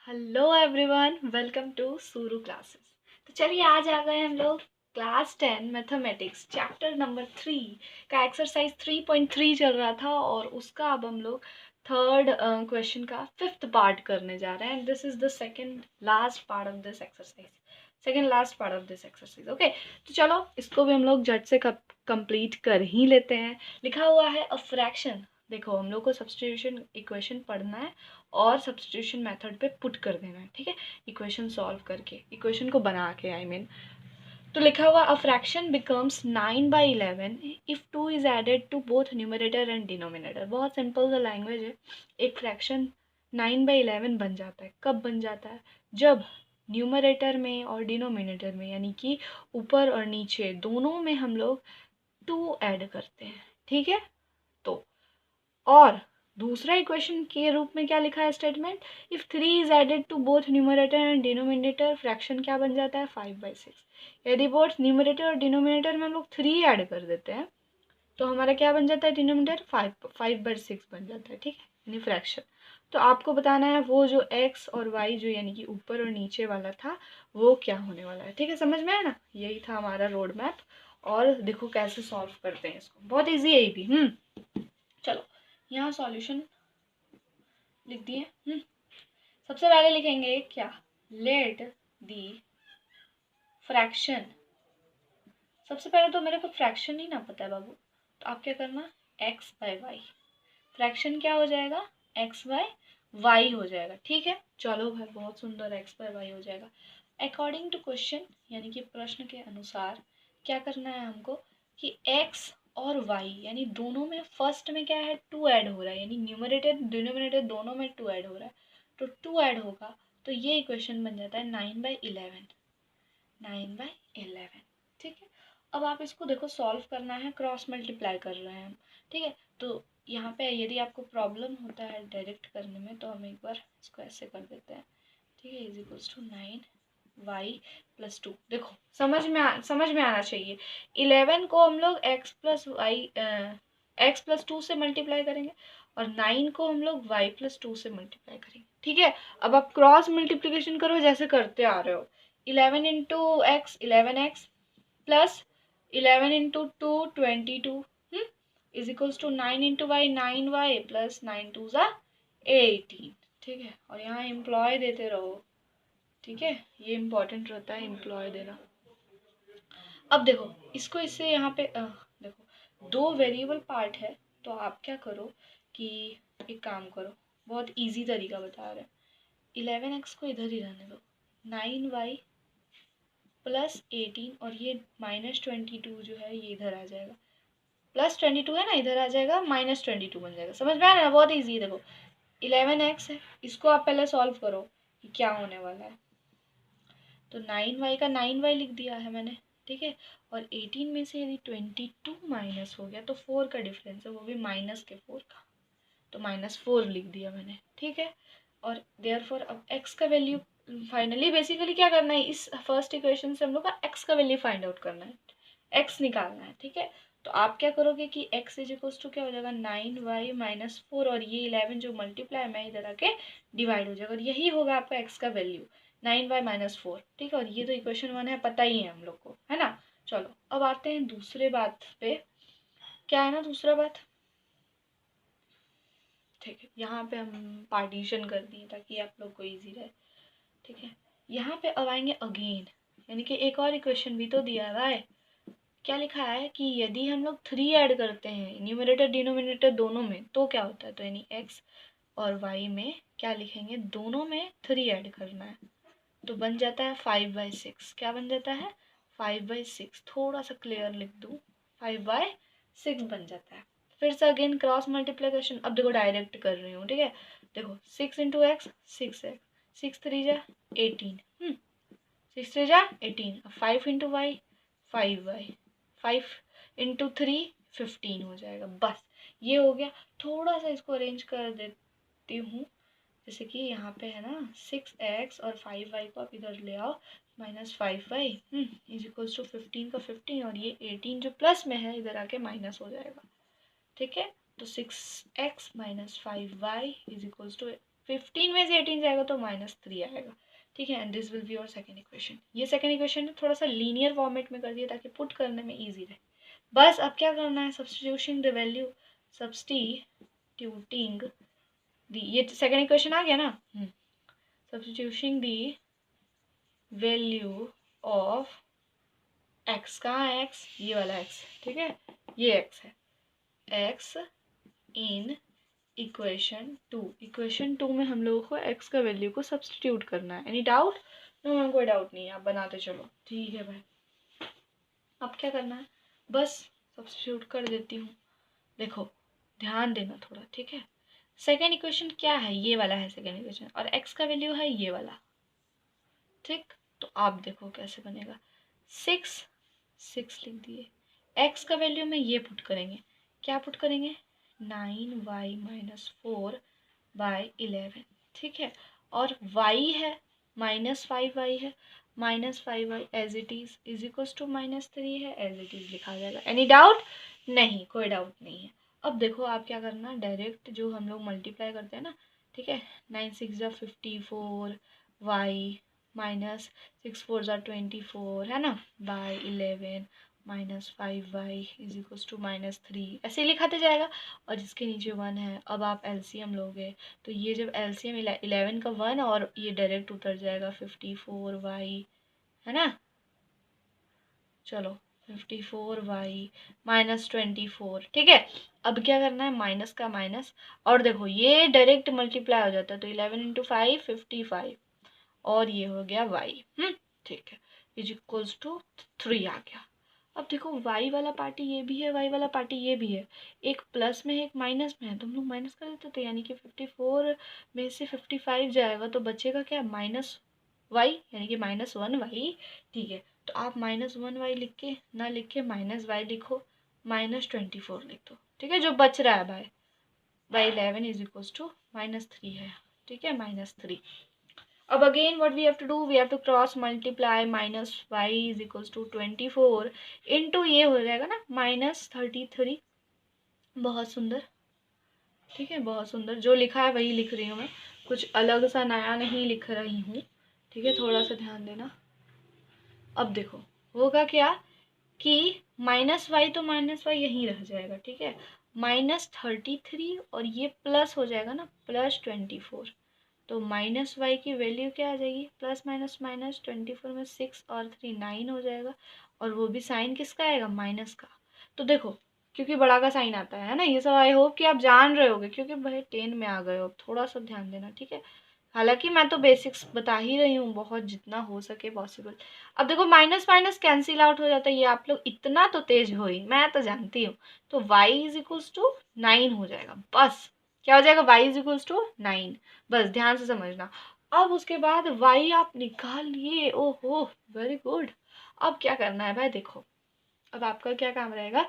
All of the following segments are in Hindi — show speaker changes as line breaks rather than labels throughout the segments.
हेलो एवरीवन, वेलकम टू सूरू क्लासेस। तो चलिए आज आ गए हम लोग क्लास 10 मैथमेटिक्स चैप्टर नंबर 3 का एक्सरसाइज 3.3 चल रहा था और उसका अब हम लोग थर्ड क्वेश्चन का फिफ्थ पार्ट करने जा रहे हैं। This is the second last part of this exercise, second last part of this exercise. Okay, तो चलो इसको भी हम लोग झट से कंप्लीट कर ही लेते हैं। लिखा हुआ है अ फ्रैक्शन। देखो, हम लोग को सब्स्टिट्यूशन इक्वेशन पढ़ना है और सब्स्टिट्यूशन मेथड पे पुट कर देना है। ठीक है, इक्वेशन सॉल्व करके, इक्वेशन को बना के आई मीन। तो लिखा हुआ a fraction becomes 9/11 if 2 is added to both numerator and denominator. बहुत सिंपल सा लैंग्वेज है। एक फ्रैक्शन 9/11 बन जाता है। कब बन जाता है? जब न्यूमरेटर में और डिनोमिनेटर में, यानी कि ऊपर और नीचे दोनों में हम लोग 2 ऐड करते हैं। ठीक है, तो और दूसरा इक्वेशन के रूप में क्या लिखा है statement? If 3 is added to both numerator and denominator, fraction क्या बन जाता है? 5/6। यदि बोथ न्यूमरेटर और डिनोमिनेटर में हम लोग 3 ऐड कर देते हैं तो हमारा क्या बन जाता है? डिनोमिनेटर 5/6 बन जाता है। ठीक है, यानी फ्रैक्शन। तो आपको बताना है वो जो x और y जो यानी कि ऊपर और नीचे वाला था वो क्या होने वाला है। ठीक है, समझ में आया ना? यही था हमारा रोड मैप। और देखो कैसे सॉल्व करते हैं इसको, बहुत ईजी है ये भी। चलो यहाँ सॉल्यूशन लिख दिए। सबसे पहले लिखेंगे क्या? Let the fraction. सबसे पहले तो मेरे को फ्रैक्शन ही ना पता है बाबू, तो आप क्या करना? x/y। फ्रैक्शन क्या हो जाएगा? x/y हो जाएगा। ठीक है, चलो भाई, बहुत सुंदर, x/y हो जाएगा। अकॉर्डिंग टू क्वेश्चन, यानी कि प्रश्न के अनुसार क्या करना है हमको कि x और y यानी दोनों में फर्स्ट में क्या है? 2 ऐड हो रहा है, यानी न्यूमरेटर डिनोमिनेटर दोनों में 2 ऐड हो रहा है। तो 2 ऐड होगा तो ये इक्वेशन बन जाता है 9/11। 9/11। ठीक है, अब आप इसको देखो, सॉल्व करना है, क्रॉस मल्टीप्लाई कर रहे हैं हम। ठीक है, तो यहाँ पे यदि आपको प्रॉब्लम होता है डायरेक्ट करने में तो हम एक बार इसको ऐसे कर देते हैं। ठीक है, इज इक्वल्स टू 9y+2। देखो समझ में आना चाहिए। 11 को हम लोग x+2 से मल्टीप्लाई करेंगे और 9 को हम लोग y+2 से मल्टीप्लाई करेंगे। ठीक है, अब आप क्रॉस मल्टीप्लिकेशन करो जैसे करते आ रहे हो। 11 into x 11x plus 11 into 2 22 is equals to 9 into y 9y plus 9 2 ज़ा 18। ठीक है, और यहाँ एम्प्लॉय देते रहो। ठीक है, ये इम्पोर्टेंट रहता है एम्प्लॉय देना। अब देखो इसको, इससे यहाँ पे देखो 2 वेरिएबल पार्ट है, तो आप क्या करो कि एक काम करो, बहुत इजी तरीका बता रहे हैं। 11x को इधर ही रहने दो, 9y प्लस 18 और ये -22 जो है ये इधर आ जाएगा। +22 है ना, इधर आ जाएगा, -22 बन जाएगा। समझ में आ रहा है ना? बहुत ईजी है। देखो 11x है, इसको आप पहले सॉल्व करो कि क्या होने वाला है। तो 9y का 9y लिख दिया है मैंने। ठीक है, और 18 में से यदि 22 माइनस हो गया तो 4 का डिफरेंस है, वो भी -4 का, तो -4 लिख दिया मैंने। ठीक है, और देयरफॉर अब x का वैल्यू फाइनली बेसिकली क्या करना है, इस फर्स्ट इक्वेशन से हम लोग का x का वैल्यू फाइंड आउट करना है, x निकालना है। ठीक है, तो आप क्या करोगे कि x इज इक्वल्स टू क्या हो जाएगा? 9y-4 और ये 11 जो मल्टीप्लाई में इधर आके डिवाइड हो जाएगा और यही होगा आपका x का वैल्यू 9y-4। ठीक है, और ये तो इक्वेशन 1 है, पता ही है हम लोग को, है ना? चलो अब आते हैं दूसरे बात पे। क्या है ना दूसरा बात? ठीक है, यहाँ पे हम पार्टीशन कर दिए ताकि आप लोग को इजी रहे। ठीक है, यहाँ पे अब आएंगे अगेन, यानी कि एक और इक्वेशन भी तो दिया हुआ है। क्या लिखा है कि यदि हम लोग 3 ऐड करते हैं न्यूमरेटर डिनोमिनेटर दोनों में तो क्या होता है? तो यानी x और y में क्या लिखेंगे? दोनों में 3 ऐड करना है, तो बन जाता है 5/6। क्या बन जाता है? 5/6। थोड़ा सा क्लियर लिख दूँ, 5/6 बन जाता है। फिर से अगेन क्रॉस मल्टीप्लिकेशन, अब देखो डायरेक्ट कर रही हूँ। ठीक है, देखो 6 इंटू एक्स 6x, 6 3 जा 18, 6 3 जा 18। अब 5 इंटू वाई 5y, 5 इंटू 3 15 हो जाएगा। बस ये हो गया। थोड़ा सा इसको अरेंज कर देती हूँ, जैसे कि यहाँ पे है ना 6x और 5y को आप इधर ले आओ, -5y इज इक्वल्स टू 15 का 15 और ये 18 जो प्लस में है इधर आके माइनस हो जाएगा। ठीक है, तो 6x - 5y is equals to 15 में से 18 जाएगा तो -3 आएगा, ठीक है। And this will be your second equation. ये सेकेंड इक्वेशन थोड़ा सा लीनियर फॉर्मेट में कर दिया ताकि पुट करने में ईजी रहे। बस अब क्या करना है, सब्स्टिट्यूटिंग द वैल्यू, सब्स्टिट्यूटिंग दी, ये सेकेंड इक्वेशन आ गया ना। Substituting the value of x, कहाँ है एक्स, ये वाला एक्स, ठीक है, ये एक्स है, एक्स इन इक्वेशन 2। इक्वेशन 2 में हम लोगों को एक्स का वैल्यू को सब्स्टिट्यूट करना है। Any doubt? नो मैम कोई डाउट नहीं है, आप बनाते चलो, ठीक है भाई। अब क्या करना है, बस सब्स्टिट्यूट कर देती हूँ। देखो ध्यान देना थोड़ा, ठीक है। सेकेंड इक्वेशन क्या है, ये वाला है सेकेंड इक्वेशन, और एक्स का वैल्यू है ये वाला, ठीक। तो आप देखो कैसे बनेगा, 6 लिख दिए, एक्स का वैल्यू में ये पुट करेंगे, क्या पुट करेंगे, 9y - 4/11, ठीक है। और y है -5y है, -5y as it is equals to -3 है, एज इट इज लिखा जाएगा। Any doubt? नहीं, कोई डाउट नहीं है। अब देखो आप क्या करना, डायरेक्ट जो हम लोग मल्टीप्लाई करते हैं ना, ठीक है, 9 6 = 54, y -6 4 = 24, है ना, bye 11 -5y is equals to -3, ऐसे ही लिखाते जाएगा। और जिसके नीचे 1 है, अब आप एलसीएम लोगे तो ये जब एलसीएम 11 का 1 और ये डायरेक्ट उतर जाएगा 54y, है ना। चलो 54y -24, ठीक है। अब क्या करना है, माइनस का माइनस, और देखो ये डायरेक्ट मल्टीप्लाई हो जाता है, तो 11 × 5 55, और ये हो गया y, ठीक है, इज इक्वल्स टू 3 आ गया। अब देखो y वाला पार्टी ये भी है, y वाला पार्टी ये भी है, एक प्लस में है एक माइनस में है, तो हम लोग माइनस कर देते, तो यानी कि 54 में से 55 जाएगा तो बचेगा क्या, -y, यानी कि -1y, ठीक है। तो आप -1y लिख के ना लिख के -y लिखो, -24 लिख दो, ठीक है। जो बच रहा है बाय 11 इज इक्वल्स टू -3 है, ठीक है, -3। अब again what we have to do, we have to cross multiply, -y is equals to 24 into ये हो जाएगा ना -33। बहुत सुंदर, ठीक है, बहुत सुंदर। जो लिखा है वही लिख रही हूँ मैं, कुछ अलग सा नया नहीं लिख रही हूँ, ठीक है, थोड़ा सा ध्यान देना। अब देखो होगा क्या कि -y तो -y यहीं रह जाएगा, ठीक है, -33, और ये प्लस हो जाएगा ना, +24, तो -y की वैल्यू क्या आ जाएगी, प्लस माइनस माइनस 24 में 6 और 3 9 हो जाएगा, और वो भी साइन किसका आएगा, माइनस का। तो देखो क्योंकि बड़ा का साइन आता है ना, ये सब आई होप कि आप जान रहे होगे, क्योंकि भाई 10 में आ गए हो, थोड़ा सा ध्यान देना, ठीक है। हालांकि मैं तो बेसिक्स बता ही रही हूँ, बहुत जितना हो सके पॉसिबल। अब देखो माइनस माइनस कैंसिल आउट हो जाता है, ये आप लोग इतना तो तेज हो ही, मैं तो जानती हूँ। तो y इज इक्वल्स टू 9 हो जाएगा, बस क्या हो जाएगा, y इज इक्वल्स टू 9, बस ध्यान से समझना। अब उसके बाद y आप निकाल लिए, ओहो वेरी गुड। अब क्या करना है भाई, देखो अब आपका क्या काम रहेगा,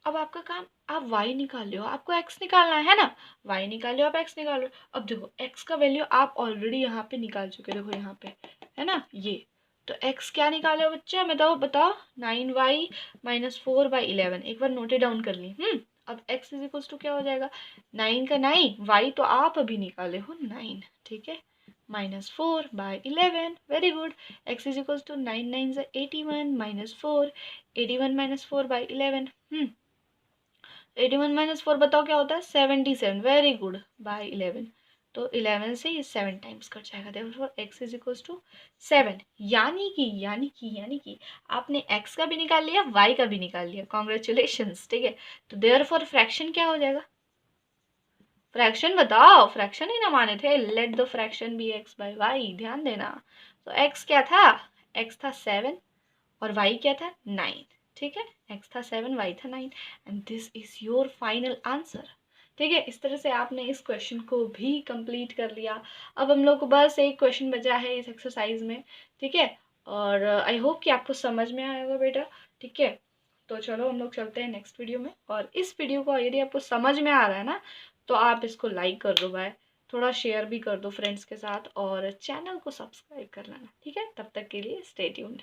अब आपका काम, आप y निकाल लो, आपको x निकालना है ना, y निकाल लो, आप x निकाल लो। अब देखो x का वैल्यू आप ऑलरेडी यहाँ पे निकाल चुके, देखो यहाँ पे है ना ये, तो x क्या निकाले हो बच्चा, बताओ 9y - 4/11, एक बार नोटे डाउन कर ली। अब x इज इक्वल्स टू क्या हो जाएगा, 9 का 9, y तो आप अभी निकाले हो 9, ठीक है, -4/11, very good. x is equals to 9 9 = 81 -4, 81 - 4/11, 81 - 4 बताओ क्या होता है, 77, वेरी गुड, बाय 11, तो 11 से ये 7 टाइम्स कट जाएगा, therefore x is equals to 7, यानी कि आपने x का भी निकाल लिया, y का भी निकाल लिया, कॉन्ग्रेचुलेशंस, ठीक है। तो देयरफॉर फ्रैक्शन क्या हो जाएगा, फ्रैक्शन बताओ, फ्रैक्शन ही ना माने थे, let the fraction B x/y, ध्यान देना। तो x क्या था, x था 7 और y क्या था 9, ठीक है, x था 7 y था 9, and this is your final answer, ठीक है। इस तरह से आपने इस क्वेश्चन को भी कंप्लीट कर लिया। अब हम लोग को बस एक क्वेश्चन बचा है इस एक्सरसाइज में, ठीक है, और आई होप कि आपको समझ में आएगा बेटा, ठीक है। तो चलो हम लोग चलते हैं नेक्स्ट वीडियो में, और इस वीडियो को यदि आपको समझ में आ रहा है ना, तो आप इसको लाइक कर दो भाई, थोड़ा शेयर भी कर दो फ्रेंड्स के साथ, और चैनल को सब्सक्राइब कर लेना, ठीक है। तब तक के लिए स्टे ट्यून्ड।